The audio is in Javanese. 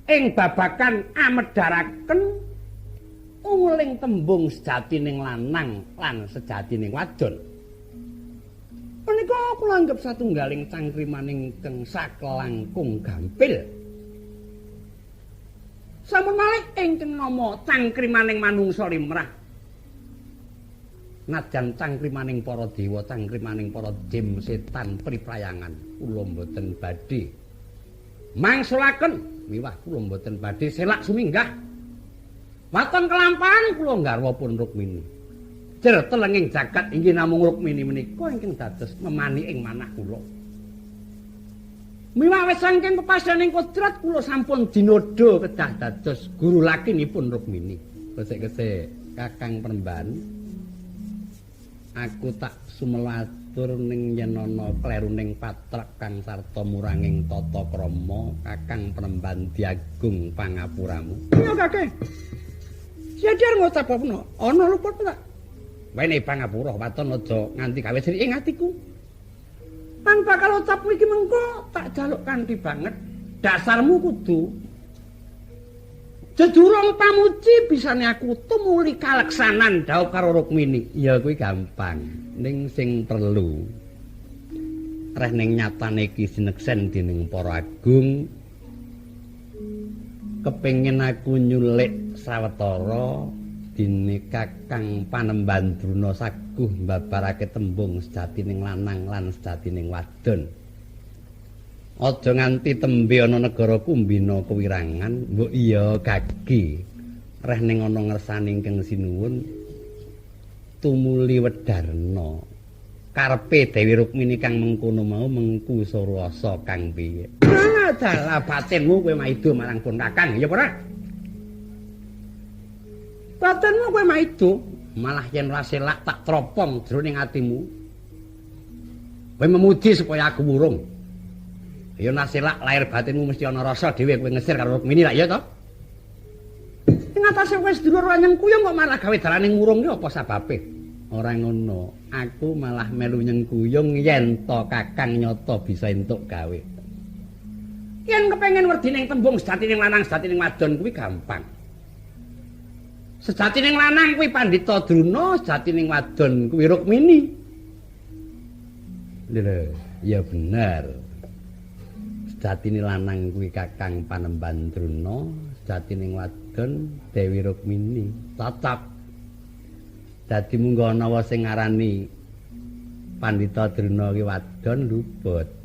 ing babagan amedharaken ungling tembung sejatining lanang lan sejatining wadon. Menika kula anggep satunggaling cangkrimaning ingkang sakelangkung gampil. Sampun malih ingkang nama cangkrimaning manungsa limrah. Najan cangkrimaning para dewa, cangkrimaning para jim setan priprayangan, kula mboten badhe mangsulaken miwah kula mboten badhe selak suminggah. Waton kelampahan kula garwa pun Rukmini. Jer telenging jagat inggih namung Rukmini menika ingkang dados memani ing manah kula. Miwah wis saking pepasaning kodrat kula sampun dinodo kedah dados guru lakinipun Rukmini. Kesik-kesik Kakang Penemban, aku tak sumelatur ning yen ana kleruning patrap kang sarta muranging tata krama Kakang Penemban diagung pangapuramu. Ya Kakang. Siadar ngucap apa ana luput tak? Wene pangapura waton aja nganti gawe sri ing atiku. Pan bakal ucapmu iki mengko tak jaluk kanthi banget. Dasarmu kudu jedurung pamuji bisane aku tumuli kaleksanan dawuh karo Rukmini. Ya kuwi gampang. Ning sing perlu reh ning nyatane iki sineksen dening para agung. Kepengin aku nyulik sawetara dene Kakang Panemban Druna saguh mbabarake tembung sejatining lanang lan sejatining wadon. Aja nganti tembe ana negara Kumbina kewirangan, mbok iya gagi. Reh ning ana ngersane ingkang sinuwun tumuli Wedarna. Karepe Dewi Rukmini kang mengkono mau mengku Surasa kang piye. Dalah batinmu kowe maido marang pun Kakang, ya ora? Batinmu kowe maido, malah yen ora selak tak tropong jroning atimu. Kowe memuji supaya aku wurung. Ya naselak lahir batinmu mesti ana rasa dhewe kowe ngesir karo Rukmini lak ya to? Ing atase wis dulur wanyeng kuyung kok malah gawe dalaning wurung ki apa sababe? Ora ngono, aku malah melu nyengkuyung yen to Kakang nyata bisa entuk gawe. Yen kepengin werdining tembung sejatining lanang sejatining wadon kuwi gampang. Sejatining lanang kuwi Pandhita Druna, sejatining wadon kuwi Rukmini. Lho, ya bener. Sejatining lanang kuwi Kakang Panemban Druna, sejatining wadon Dewi Rukmini. Cocok. Dadi munggo ana sing ngarani Pandhita Druna ki wadon luput.